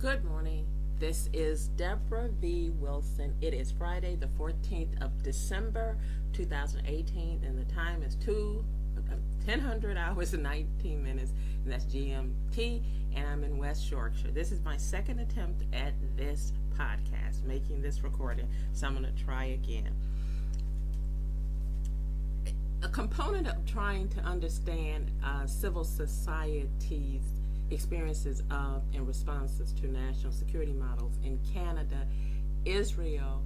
Good morning. This is Debra V. Wilson. It is Friday, the 14th of December, 2018, and the time is 1000 hours and 19 minutes, and that's GMT, and I'm in West Yorkshire. This is my second attempt at this podcast, making this recording, so I'm going to try again. A component of trying to understand civil society's experiences of and responses to national security models in Canada, Israel,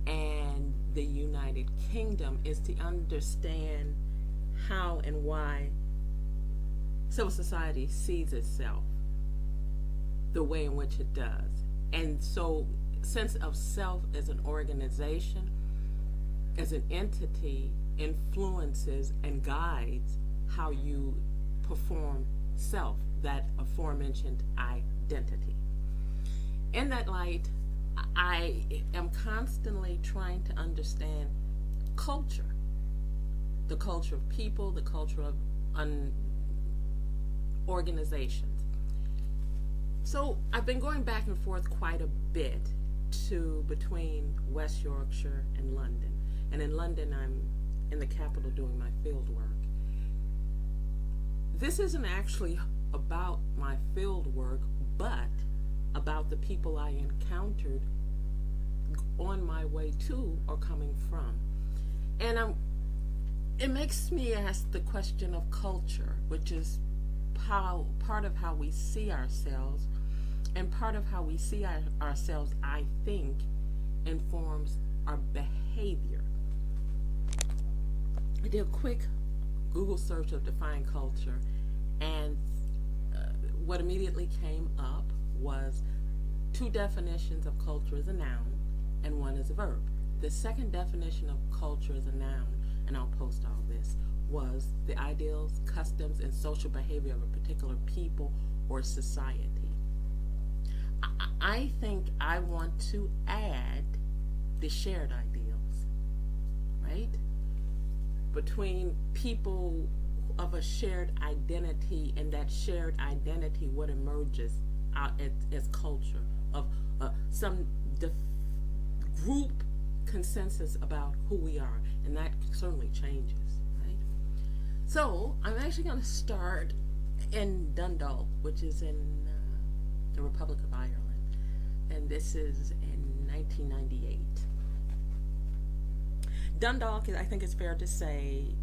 and the United Kingdom is to understand how and why civil society sees itself the way in which it does. And so sense of self as an organization, as an entity, influences and guides how you perform self, that aforementioned identity. In that light, I am constantly trying to understand culture, the culture of people, the culture of organizations. So I've been going back and forth quite a bit between West Yorkshire and London. And in London, I'm in the capital doing my field work. This isn't actually about my field work, but about the people I encountered on my way to or coming from. And it makes me ask the question of culture, which is part of how we see ourselves, and part of how we see ourselves, I think, informs our behavior. I did a quick Google search of define culture, and what immediately came up was two definitions of culture as a noun and one as a verb. The second definition of culture as a noun, and I'll post all this, was the ideals, customs, and social behavior of a particular people or society. I think I want to add the shared ideals, right? Between people of a shared identity, and that shared identity, what emerges out as culture of some group consensus about who we are, and that certainly changes, right? So I'm actually going to start in Dundalk, which is in the Republic of Ireland, and this is in 1998. Dundalk, I think it's fair to say,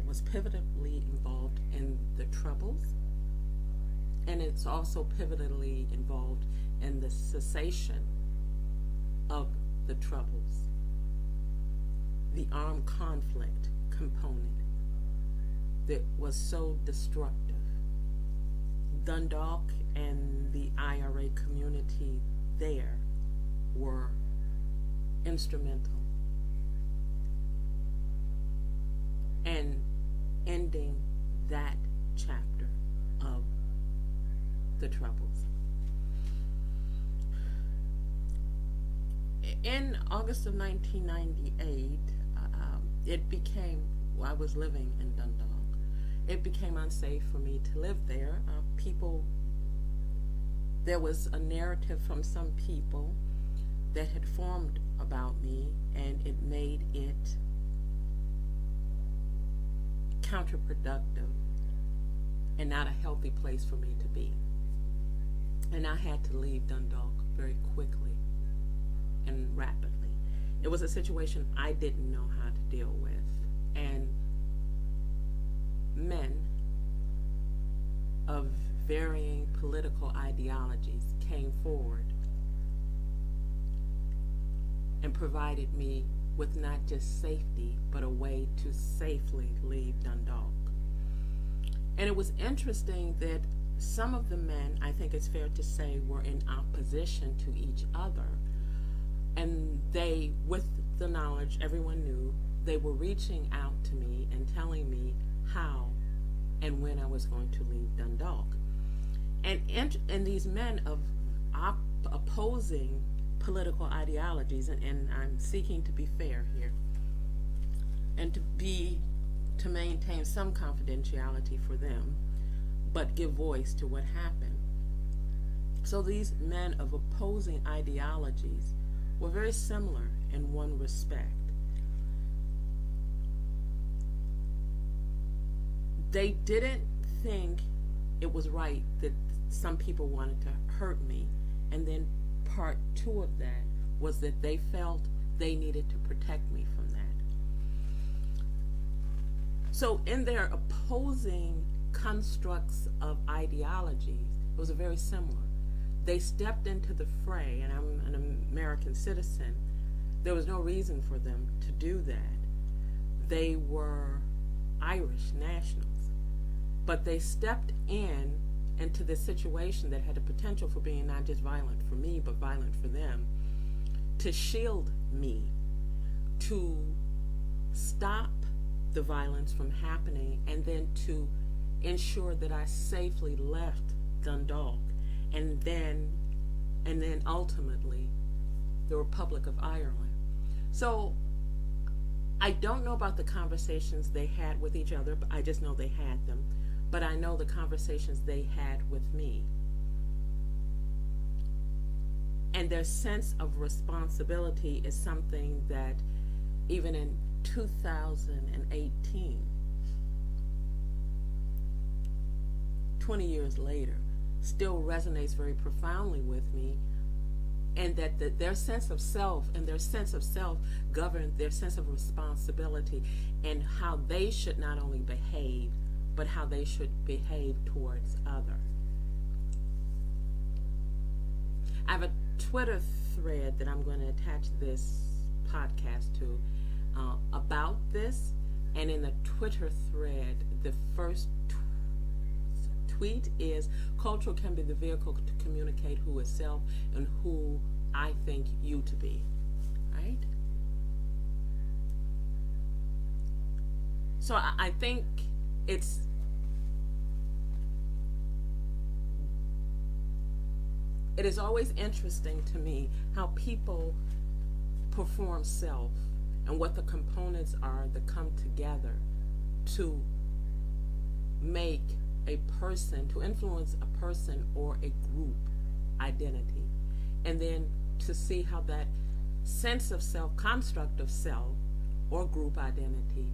was pivotally involved in the Troubles, and it's also pivotally involved in the cessation of the Troubles, the armed conflict component that was so destructive. Dundalk and the IRA community there were instrumental in ending that chapter of the Troubles. In August of 1998, I was living in Dundalk. It became unsafe for me to live there. There was a narrative from some people that had formed about me, and it made it counterproductive and not a healthy place for me to be. And I had to leave Dundalk very quickly and rapidly. It was a situation I didn't know how to deal with, and men of varying political ideologies came forward and provided me with not just safety, but a way to safely leave Dundalk. And it was interesting that some of the men, I think it's fair to say, were in opposition to each other. And they, with the knowledge everyone knew, they were reaching out to me and telling me how and when I was going to leave Dundalk. And these men of opposing political ideologies, and I'm seeking to be fair here, and to maintain some confidentiality for them, but give voice to what happened. So these men of opposing ideologies were very similar in one respect. They didn't think it was right that some people wanted to hurt me. And then part two of that was that they felt they needed to protect me from that. So in their opposing constructs of ideologies, it was very similar. They stepped into the fray, and I'm an American citizen. There was no reason for them to do that. They were Irish nationals, but they stepped into this situation that had the potential for being not just violent for me, but violent for them, to shield me, to stop the violence from happening, and then to ensure that I safely left Dundalk, and then ultimately the Republic of Ireland. So I don't know about the conversations they had with each other, but I just know they had them. But I know the conversations they had with me. And their sense of responsibility is something that even in 2018, 20 years later, still resonates very profoundly with me, and that their sense of self govern their sense of responsibility and how they should not only behave, but how they should behave towards others. I have a Twitter thread that I'm going to attach this podcast to about this, and in the Twitter thread, the first tweet is, culture can be the vehicle to communicate who is self and who I think you to be, right? So I think it is always interesting to me how people perform self and what the components are that come together to make a person, to influence a person or a group identity, and then to see how that sense of self, construct of self or group identity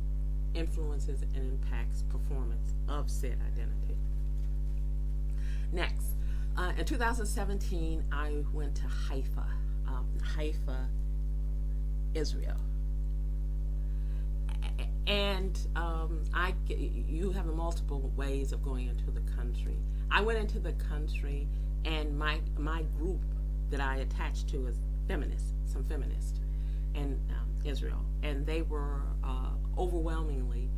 influences and impacts performance of said identity. Next, in 2017, I went to Haifa, Israel. And you have multiple ways of going into the country. I went into the country, and my group that I attached to is some feminists in Israel, and they were overwhelmingly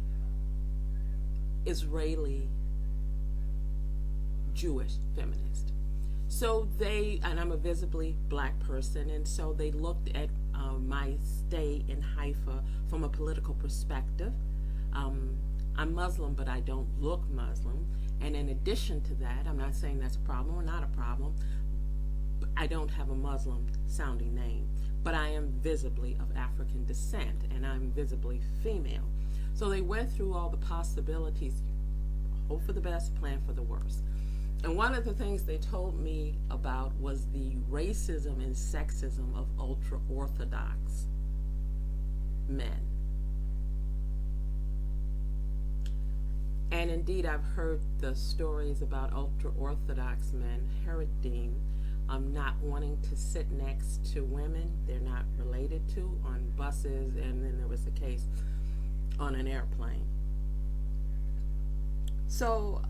Israeli Jewish feminists. So and I'm a visibly black person, and so they looked at my stay in Haifa from a political perspective. I'm Muslim, but I don't look Muslim. And in addition to that, I'm not saying that's a problem or not a problem, but I don't have a Muslim sounding name, but I am visibly of African descent, and I'm visibly female. So they went through all the possibilities, hope for the best, plan for the worst. And one of the things they told me about was the racism and sexism of ultra-Orthodox men. And indeed, I've heard the stories about ultra-Orthodox men, Haredi, not wanting to sit next to women they're not related to on buses, and then there was the case on an airplane. So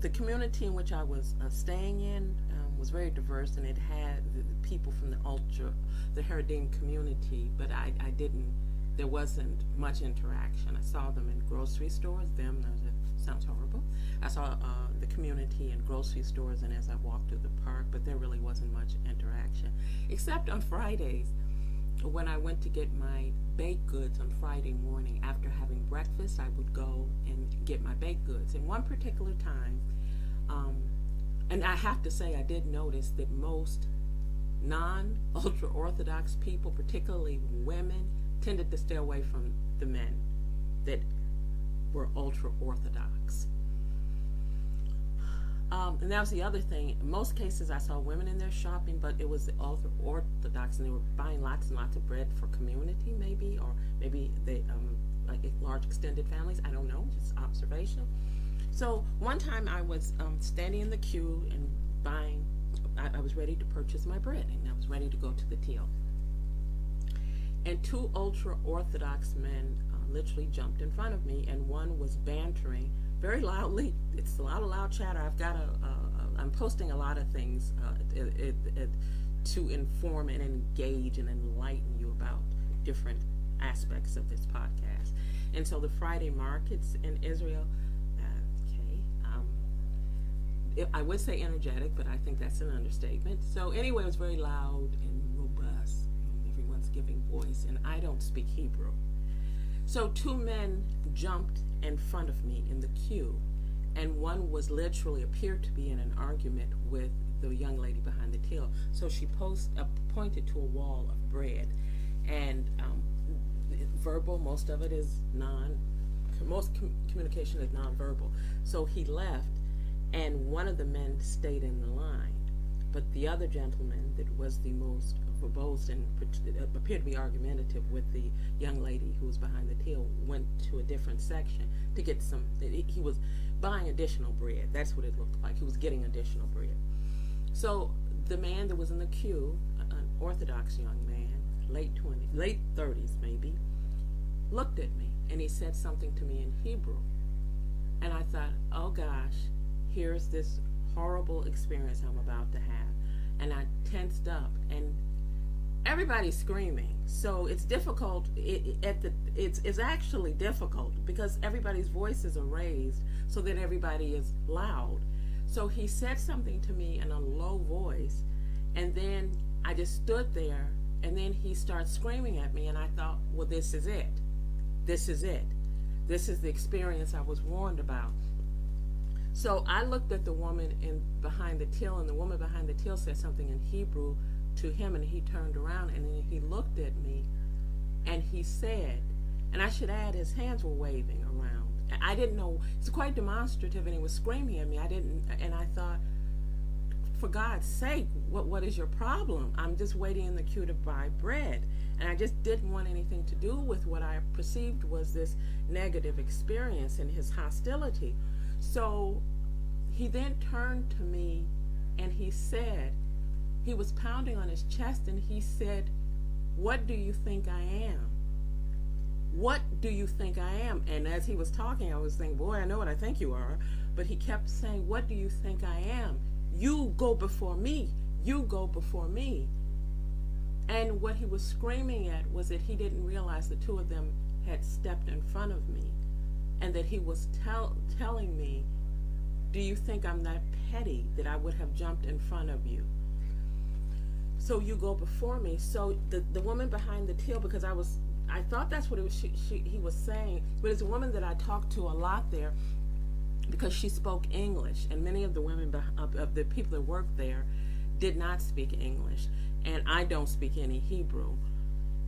the community in which I was staying in was very diverse, and it had the people from the Haredi community, but there wasn't much interaction. I saw them in grocery stores, that sounds horrible. I saw the community in grocery stores and as I walked through the park, but there really wasn't much interaction, except on Fridays when I went to get my baked goods on Friday morning. After having breakfast, I would go and get my baked goods. And one particular time, and I have to say I did notice that most non-ultra-Orthodox people, particularly women, tended to stay away from the men that were ultra-Orthodox. And that was the other thing. In most cases, I saw women in there shopping, but it was the Orthodox, and they were buying lots and lots of bread for community, maybe, or maybe they like large extended families. I don't know, just observation. So one time I was standing in the queue and buying. I was ready to purchase my bread, and I was ready to go to the till. And two ultra-Orthodox men literally jumped in front of me, and one was bantering very loudly. It's a lot of loud chatter. I'm posting a lot of things to inform and engage and enlighten you about different aspects of this podcast. And so the Friday markets in Israel, I would say energetic, but I think that's an understatement. So anyway, it was very loud and robust. Everyone's giving voice, and I don't speak Hebrew. So two men jumped in front of me in the queue, and one was literally appeared to be in an argument with the young lady behind the till. So she pointed to a wall of bread, and verbal, most of it is most communication is non-verbal. So he left, and one of the men stayed in the line, but the other gentleman that was the most verbose and appeared to be argumentative with the young lady who was behind the till went to a different section to get some. He was buying additional bread. That's what it looked like. He was getting additional bread. So the man that was in the queue, an Orthodox young man, late 30s maybe, looked at me and he said something to me in Hebrew. And I thought, oh gosh, here's this horrible experience I'm about to have. And I tensed up, and everybody's screaming. So it's difficult. It's actually difficult because everybody's voices are raised so that everybody is loud. So he said something to me in a low voice, and then I just stood there, and then he started screaming at me, and I thought, well, this is it. This is it. This is the experience I was warned about. So I looked at the woman behind the till, and the woman behind the till said something in Hebrew to him, and he turned around, and then he looked at me, and he said, and I should add, his hands were waving around. I didn't know, it's quite demonstrative, and he was screaming at me. And I thought, for God's sake, what is your problem? I'm just waiting in the queue to buy bread. And I just didn't want anything to do with what I perceived was this negative experience and his hostility. So he then turned to me and he said, he was pounding on his chest, and he said, what do you think I am? What do you think I am? And as he was talking, I was thinking, boy, I know what I think you are. But he kept saying, what do you think I am? You go before me. You go before me. And what he was screaming at was that he didn't realize the two of them had stepped in front of me, and that he was telling me, do you think I'm that petty that I would have jumped in front of you? So you go before me. So the woman behind the till, because I thought that's what he was saying, but it's a woman that I talked to a lot there because she spoke English, and many of the women of the people that worked there did not speak English, and I don't speak any Hebrew.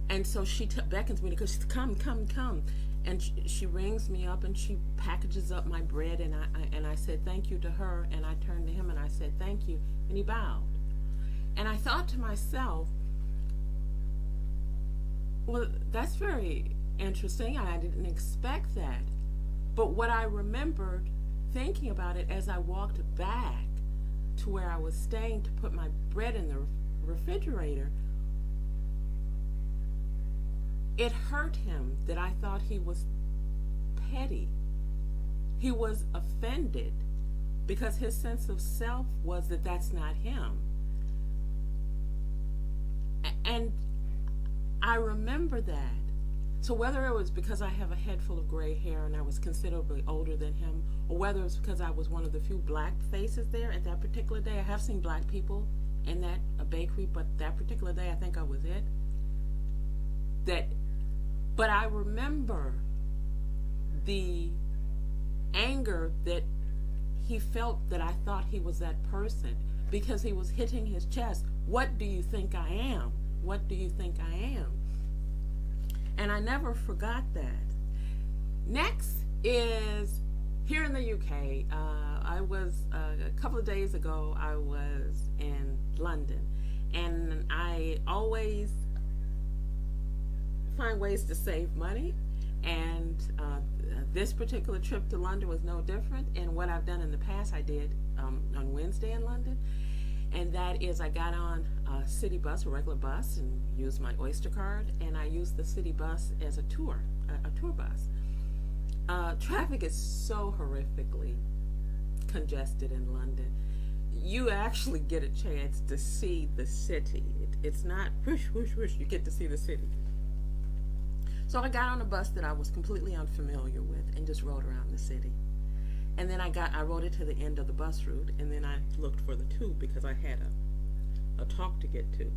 And so she beckons me to go, come, and she rings me up and she packages up my bread, and I said thank you to her, and I turned to him and I said thank you, and he bowed. And I thought to myself, well, that's very interesting. I didn't expect that. But what I remembered thinking about it as I walked back to where I was staying to put my bread in the refrigerator, it hurt him that I thought he was petty. He was offended because his sense of self was that that's not him. And I remember that. So whether it was because I have a head full of gray hair and I was considerably older than him, or whether it was because I was one of the few black faces there at that particular day. I have seen black people in a bakery, but that particular day I think I was it. But I remember the anger that he felt that I thought he was that person, because he was hitting his chest. What do you think I am? What do you think I am? And I never forgot that. Next is Here in the UK, I was a couple of days ago. I was in London, and I always find ways to save money. And this particular trip to London was no different. And what I've done in the past, I did on Wednesday in London, and that is I got on a city bus, a regular bus, and used my Oyster card, and I used the city bus as a tour bus. Traffic is so horrifically congested in London. You actually get a chance to see the city. It's not whoosh, whoosh, whoosh. You get to see the city. So I got on a bus that I was completely unfamiliar with and just rode around the city. And then I rode it to the end of the bus route, and then I looked for the tube because I had a talk to get to,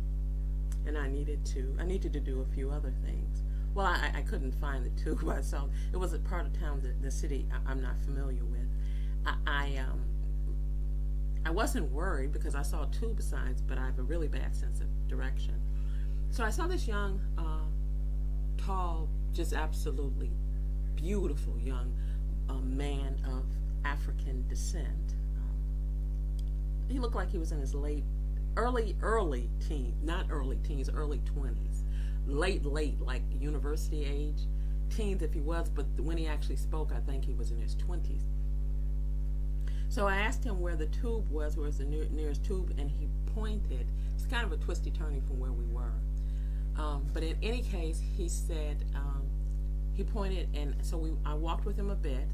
and I needed to do a few other things. Well, I couldn't find the tube. I saw it was a part of town, the city I'm not familiar with. I wasn't worried because I saw tube signs, but I have a really bad sense of direction. So I saw this young, tall, just absolutely beautiful young man of African descent. He looked like he was in his early teens, not early teens, early 20s. Late, like university age, teens if he was, but when he actually spoke, I think he was in his 20s. So I asked him where the tube was, where's the nearest tube, and he pointed. It's kind of a twisty turning from where we were. But in any case, he said, he pointed, and so I walked with him a bit,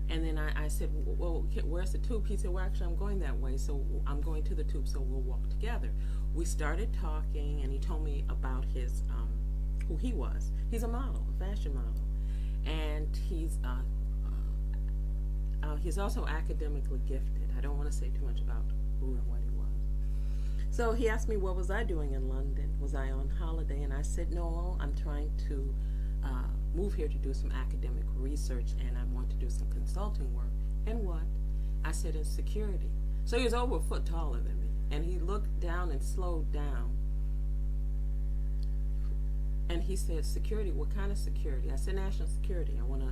and then I said, well, where's the tube? He said, well, actually, I'm going that way, so I'm going to the tube, so we'll walk together. We started talking, and he told me about his, who he was. He's a model, a fashion model, and he's also academically gifted. I don't want to say too much about who and what he was. So he asked me, what was I doing in London? Was I on holiday? And I said, no, I'm trying to move here to do some academic research, and I want to do some consulting work. And what? I said, in security. So he was over a foot taller than me, and he looked down and slowed down. And he said, security, what kind of security? I said, national security. I want to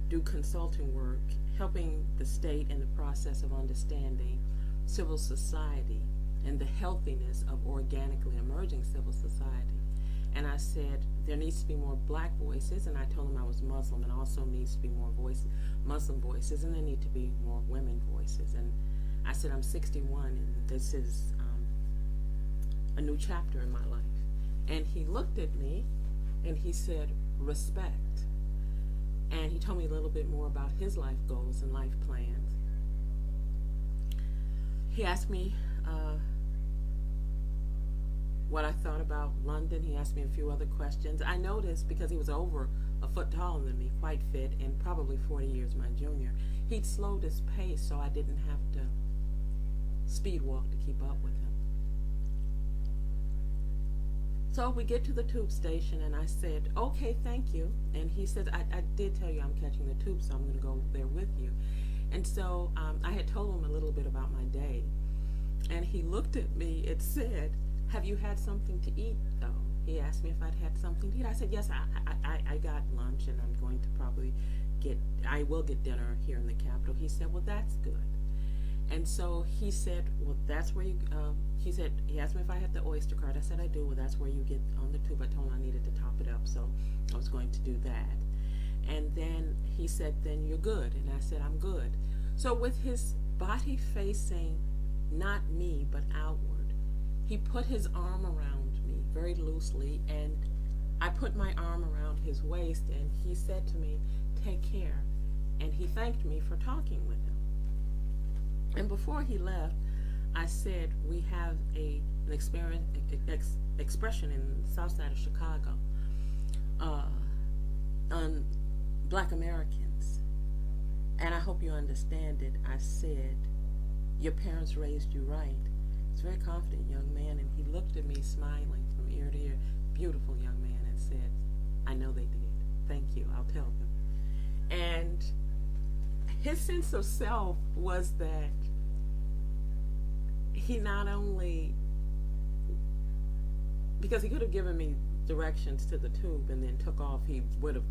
do consulting work, helping the state in the process of understanding civil society and the healthiness of organically emerging civil society. And I said, there needs to be more black voices, and I told him I was Muslim, and also needs to be more Muslim voices, and there need to be more women voices. And I said, I'm 61, and this is a new chapter in my life. And he looked at me, and he said, respect. And he told me a little bit more about his life goals and life plans. He asked me what I thought about London. He asked me a few other questions. I noticed, because he was over a foot taller than me, quite fit, and probably 40 years my junior, he'd slowed his pace so I didn't have to speed walk to keep up with him. So we get to the tube station, and I said, okay, thank you. And he said, I did tell you I'm catching the tube, so I'm going to go there with you. And so I had told him a little bit about my day. And he looked at me and said, have you had something to eat, though? He asked me if I'd had something to eat. I said, yes, I got lunch, and I'm going to probably I will get dinner here in the capital. He said, well, that's good. And so he said, well, that's where you, he asked me if I had the Oyster card. I said, I do. Well, that's where you get on the tube. I told him I needed to top it up, so I was going to do that. And then he said, then you're good. And I said, I'm good. So with his body facing not me, but outward, he put his arm around me very loosely, and I put my arm around his waist, and he said to me, take care. And he thanked me for talking with him. And before he left, I said, we have an expression in the south side of Chicago on black Americans. And I hope you understand it. I said, your parents raised you right. He's a very confident young man, and he looked at me smiling from ear to ear, beautiful young man, and said, I know they did. Thank you. I'll tell them. And his sense of self was that he not only, because he could have given me directions to the tube and then took off, he would have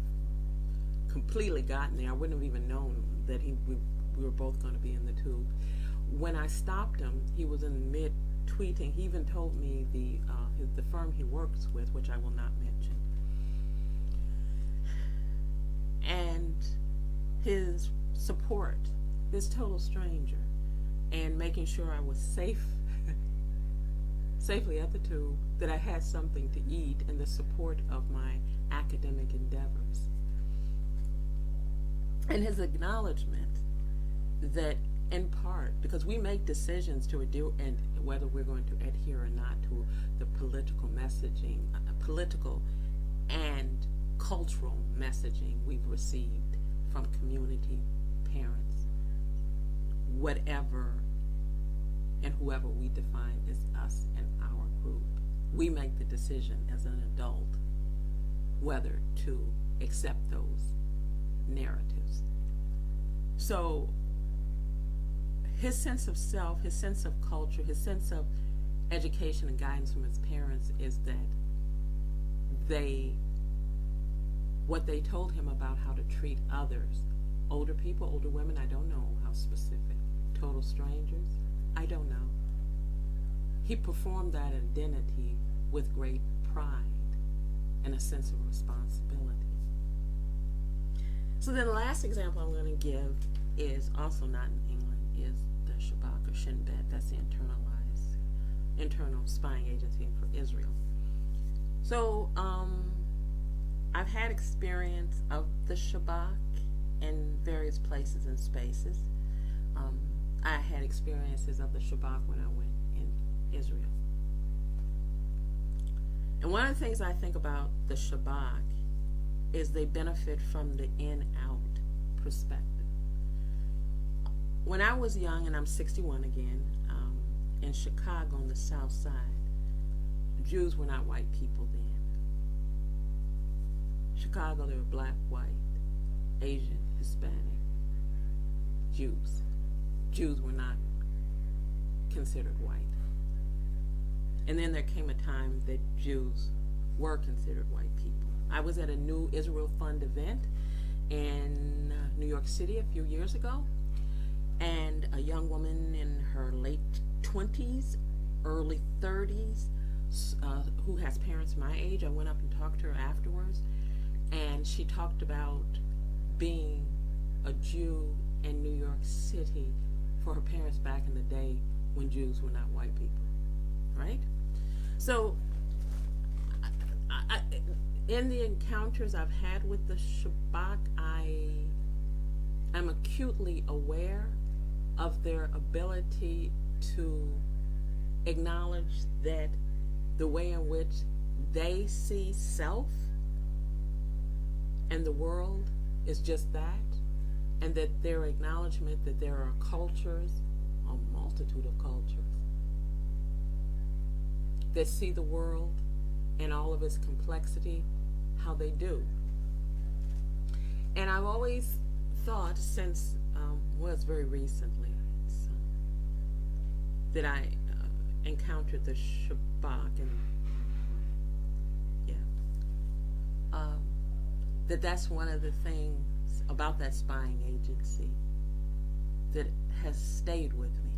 completely gotten there. I wouldn't have even known that we were both going to be in the tube. When I stopped him, he was in mid tweeting. He even told me the firm he works with, which I will not mention, and his support, this total stranger, and making sure I was safely at the tube, that I had something to eat, and the support of my academic endeavors. And his acknowledgement that, in part, because we make decisions to adhere, and whether we're going to adhere or not to the political messaging, political and cultural messaging we've received from community, parents, whatever and whoever we define as us and our group. We make the decision as an adult whether to accept those narratives. So his sense of self, his sense of culture, his sense of education and guidance from his parents is that what they told him about how to treat others, older people, older women, I don't know how specific, total strangers, I don't know. He performed that identity with great pride and a sense of responsibility. So then the last example I'm going to give is also not in England, is the Shabak or Shin Bet. That's the internal spying agency for Israel. So I've had experience of the Shabak in various places and spaces. I had experiences of the Shabak when I went in Israel. And one of the things I think about the Shabak is they benefit from the in-out perspective. When I was young, and I'm 61 again, in Chicago on the south side, Jews were not white people then. Chicago, they were black, white, Asian, Hispanic, Jews. Jews were not considered white. And then there came a time that Jews were considered white people. I was at a New Israel Fund event in New York City a few years ago, and a young woman in her late 20s, early 30s, who has parents my age, I went up and talked to her afterwards, and she talked about being a Jew in New York City for her parents back in the day when Jews were not white people, right? So in the encounters I've had with the Shabak, I'm acutely aware of their ability to acknowledge that the way in which they see self and the world is just that, and that their acknowledgement that there are cultures, a multitude of cultures, that see the world in all of its complexity, how they do. And I've always thought since, was very recently, that I encountered the Shabak, and that's one of the things about that spying agency that has stayed with me.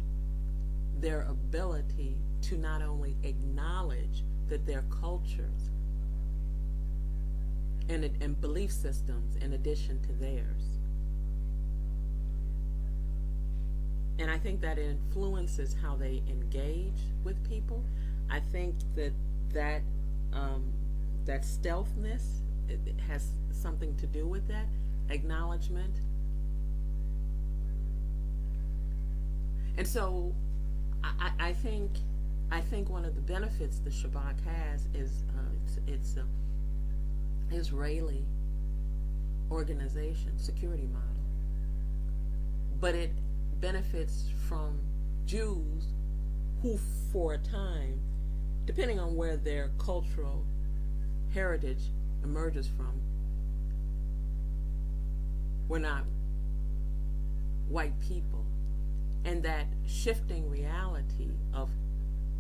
Their ability to not only acknowledge that their cultures and belief systems in addition to theirs. And I think that influences how they engage with people. I think that stealthness, it has something to do with that acknowledgement. And so I think one of the benefits the Shabak has is it's an Israeli organization, security model. But it benefits from Jews who, for a time, depending on where their cultural heritage emerges from, were not white people. And that shifting reality of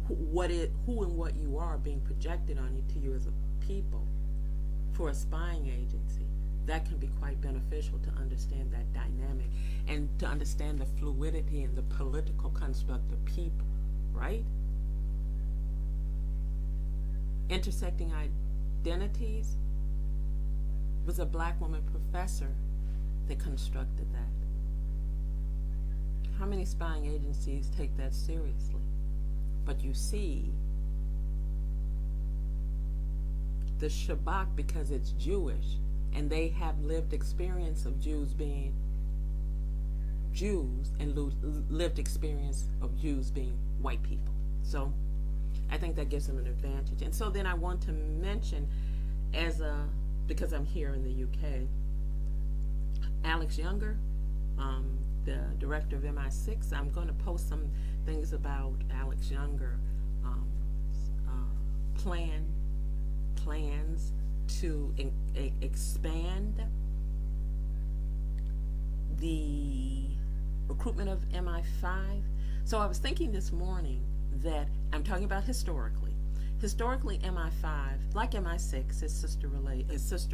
who and what you are being projected on you to you as a people for a spying agency that can be quite beneficial to understand that dynamic and to understand the fluidity and the political construct of people, right? Intersecting identities was a black woman professor that constructed that. How many spying agencies take that seriously? But you see, the Shabak, because it's Jewish, and they have lived experience of Jews being Jews and lived experience of Jews being white people. So I think that gives them an advantage. And so then I want to mention, because I'm here in the UK, Alex Younger, the director of MI6. I'm going to post some things about Alex Younger plans to expand the recruitment of MI5. So I was thinking this morning that I'm talking about historically. Historically, MI5, like MI6, its sister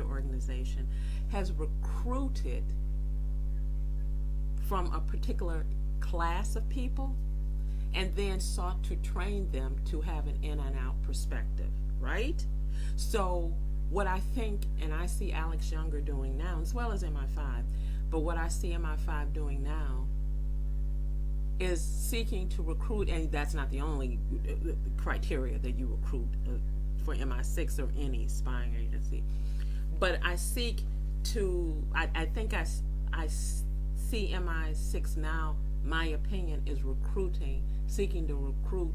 organization, has recruited from a particular class of people and then sought to train them to have an in and out perspective, right? So what I think, and I see Alex Younger doing now, as well as MI5, but what I see MI5 doing now is seeking to recruit, and that's not the only criteria that you recruit for MI6 or any spying agency, but I seek to, I think I see MI6 now, my opinion is seeking to recruit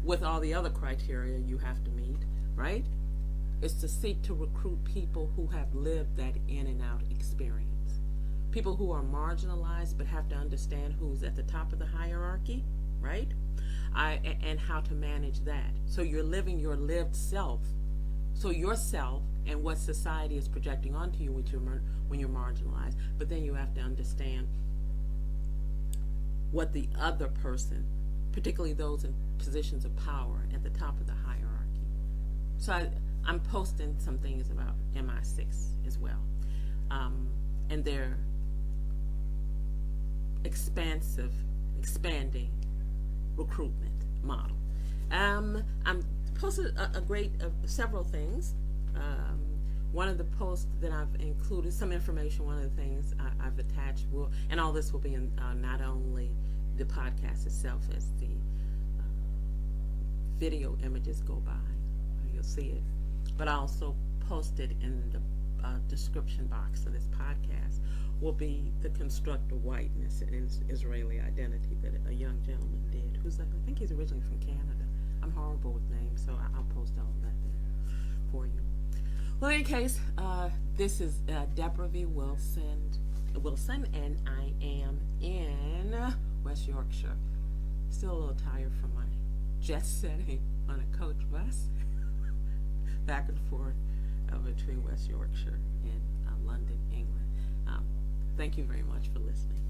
with all the other criteria you have to meet, right? Is to seek to recruit people who have lived that in and out experience. People who are marginalized but have to understand who's at the top of the hierarchy, right? And how to manage that. So you're living your lived self. So yourself and what society is projecting onto you when you're marginalized. But then you have to understand what the other person, particularly those in positions of power at the top of the hierarchy. So I'm posting some things about MI6 as well. And their expanding recruitment model. I'm posted several things. One of the posts that I've included some information. One of the things I've attached and all this will be in not only the podcast itself as the video images go by, you'll see it, but I also posted in the description box of this podcast will be the construct of whiteness and Israeli identity that a young gentleman did, I think he's originally from Canada. I'm horrible with names, so I'll post all of that there for you. Well, in any case, this is Debra V. Wilson, and I am in West Yorkshire. Still a little tired from my jet setting on a coach bus back and forth between West Yorkshire and London, England. Thank you very much for listening.